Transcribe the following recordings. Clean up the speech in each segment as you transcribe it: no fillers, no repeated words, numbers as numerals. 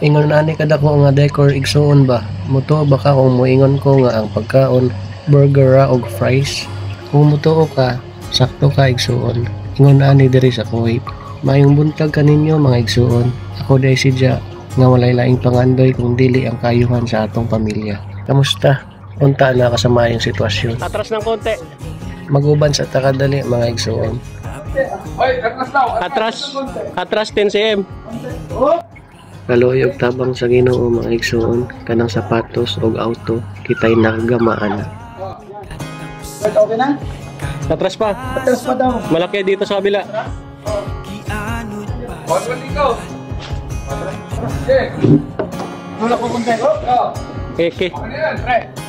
Ingon ani kada ko nga decor igsuon ba. Mutuo ba ka kung moingon ko nga ang pagkaon burger ra og fries. Kung mutuo ka, sakto ka igsuon. Ingon ani diri sa Kuwait. Mayong buntag kaninyo mga igsuon. Ako day si Ja nga walay laing pangandoy kung dili ang kayuhan sa atong pamilya. Kamusta? Unta na kasama yung sitwasyon. Atras ng konti. Maguban sa takadali mga igsuon. Atras 10 cm. Kaloy og tabang sa Ginoo mga igsuon, kanang sapatos og auto kitay nakagamaan. Okay na? Atras pa. Atras pa daw. Malaki dito sa kabila. Wala ko kunti. Okay.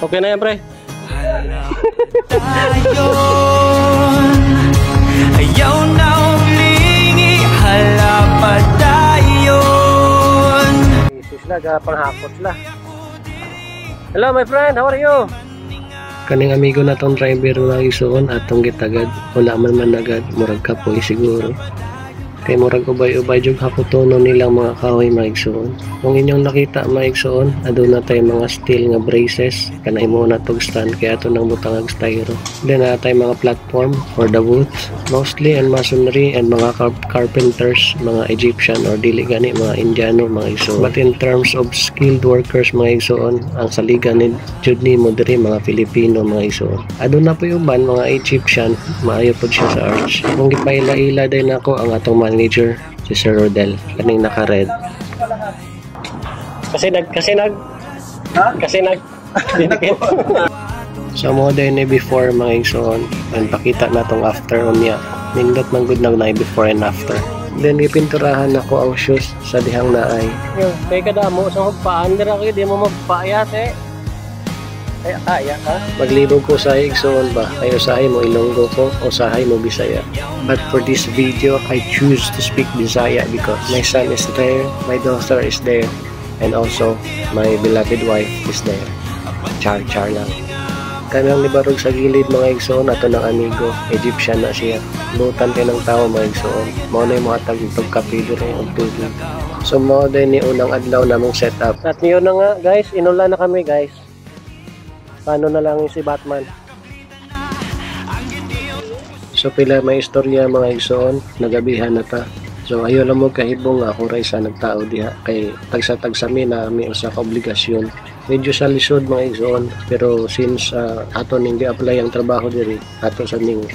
Okay na yan, pre. Ayaw na ulingi, halapad tayon. Isis na, panghakot la. Hello my friend, how are you? Kaning amigo na tong driver nga igsuon atong gitagad, wala man agad, murag kapoy siguro. Kay murag ubay-ubay jud hakutonon nilang mga kahoy mga igsuon. Kung inyong nakita mga igsuon, aduna tay mga steel nga braces, kanay mo na tog stand kay ato nang butang ag styro. Then natay mga platform for the booth, mostly and masonry and mga carpenters, mga Egyptian or dili gani mga Indiano mga igsuon. But in terms of skilled workers mga igsuon, ang saligan ni jud nimo diri mga Filipino mga igsuon. Aduna po uban mga Egyptian, maayo pod siya sa arts. Kung gipaila-ila din ako ang atong manager si Sir Rodel kaning naka-red. Kasi nag So mo din ni before mga igsoon and pakita na tong after unya. Nindot man gud na before and after. Then ipinturahan ako ang shoes sa dihang naay. Yo, kay kada mo sa paan dira kay di mo magpaayat eh. Ay, ha? Maglibog ko sa igsoon ba? Ay usahay mo Ilonggo ko o usahay mo Bisaya. But for this video, I choose to speak Bisaya because my son is there, my daughter is there, and also my beloved wife is there. Char lang. Kanang libarog sa gilid mga igsoon ato ng amigo, Egyptian na siya. Butan kay ng tao mga igsoon. Mao na yung mga tagtog kape dire og tubig. So mao din ni unang adlaw namong setup. At niyo na nga guys, inula na kami guys. Paano na lang yung si Batman? So pila may istorya mga igsoon, nagabihan na ta. So ayo lang mo kahibong nga kung sa nagtao diha kay tagsa-tagsa mi na may usa ka obligasyon. Medyo sa lisod mga igsoon, pero since ato ning gi-apply ang trabaho diri, ato sa ning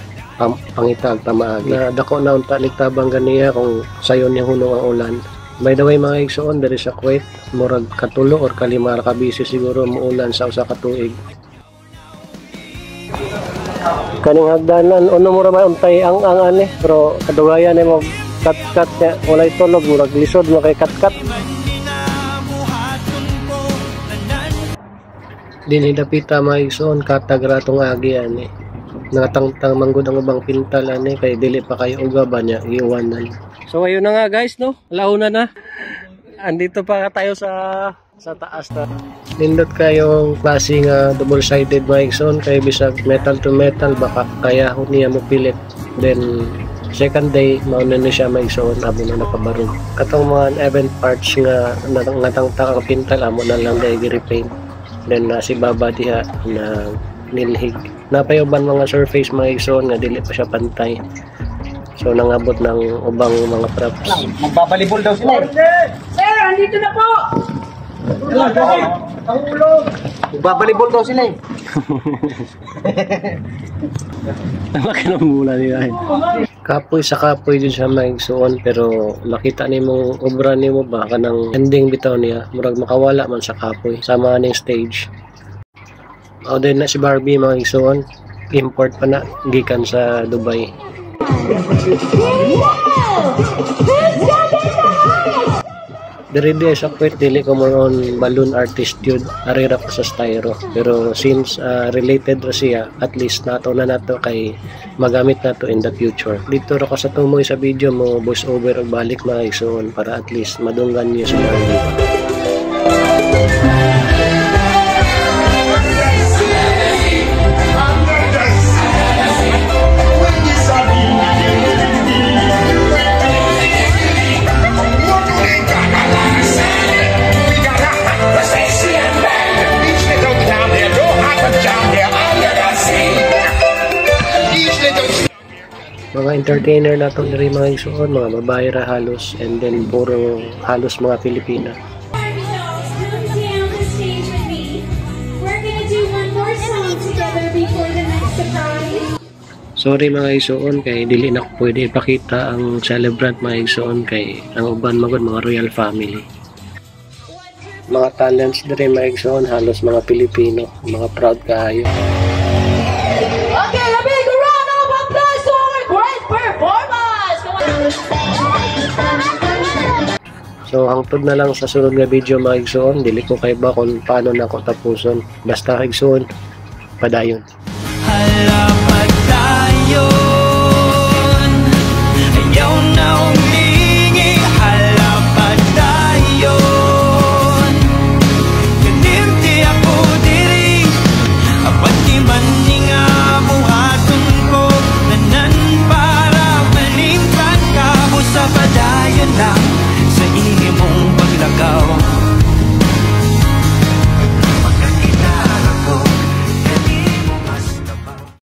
pangitag tamaagi. Na dako na unta ligtabang ganiya kung sayon yang hunong ang ulan. By the way mga igsoon, diri sa Kuwait, murag katulo or kalimar ka busy siguro muulan sa usa ka tuig. Kaning hagdanan uno mo ra may untay ang ani pero kadugayan ni mo kat ya walay tulog murag lisod mo kay kat. Dinhi dapita mga igsoon katag ratong agi ani. Nakatangtang manggod ang ubang pintal ani kay dili pa kayo uga ba niya iwanan. So ayun na nga guys no, launa na. Andito pa tayo sa taas na. Nindot kayong klase nga double-sided mga igsoon kay bisag metal to metal baka kaya niya mo pilit. Then second day mauna na siya mga igsoon abo na nakabarog. Katong mga event parts nga natangtang ang pintal amo na lang dai gi-repaint. Then si baba diha na nilhig. Napayuban mga surface mga igsoon nga dili pa siya pantay. So nangabot ng ubang mga props. Magbabalibol daw sila. Sir, andito na po! Magbabalibol daw sila eh. Laki ng mula nila. Kapoy sa kapoy din siya maigsuon pero makita nimo obra nimo ba kanang ending bitaw niya murag makawala man sa kapoy sama ning stage. O din na si Barbie maigsuon import pa na gikan sa Dubai. Diri sa Kuwait dili ko more on balloon artist yun, arira ko sa styro. Pero since related ra siya, at least nato na nato kay magamit nato in the future. Dito ra ko sa tumoy sa video mo voice over og balik mga igsoon para at least madunggan niyo sa mga mga entertainer na to diri mga igsoon, mga babae ra halos, and then puro halos mga Pilipina. Come down the stage with me. We're gonna do one more song together before the next surprise. Sorry mga igsoon kay dili na ko pwede ipakita ang celebrant mga igsoon kay ang uban magod mga royal family. Mga talents diri mga igsoon halos mga Pilipino, mga proud kaayo. Okay, a big round of applause to our great performance! So hangtod na lang sa sunod nga video mga igsoon, dili ko kay ba kung paano na ko tapuson. Basta igsoon, padayon. Halapat tayo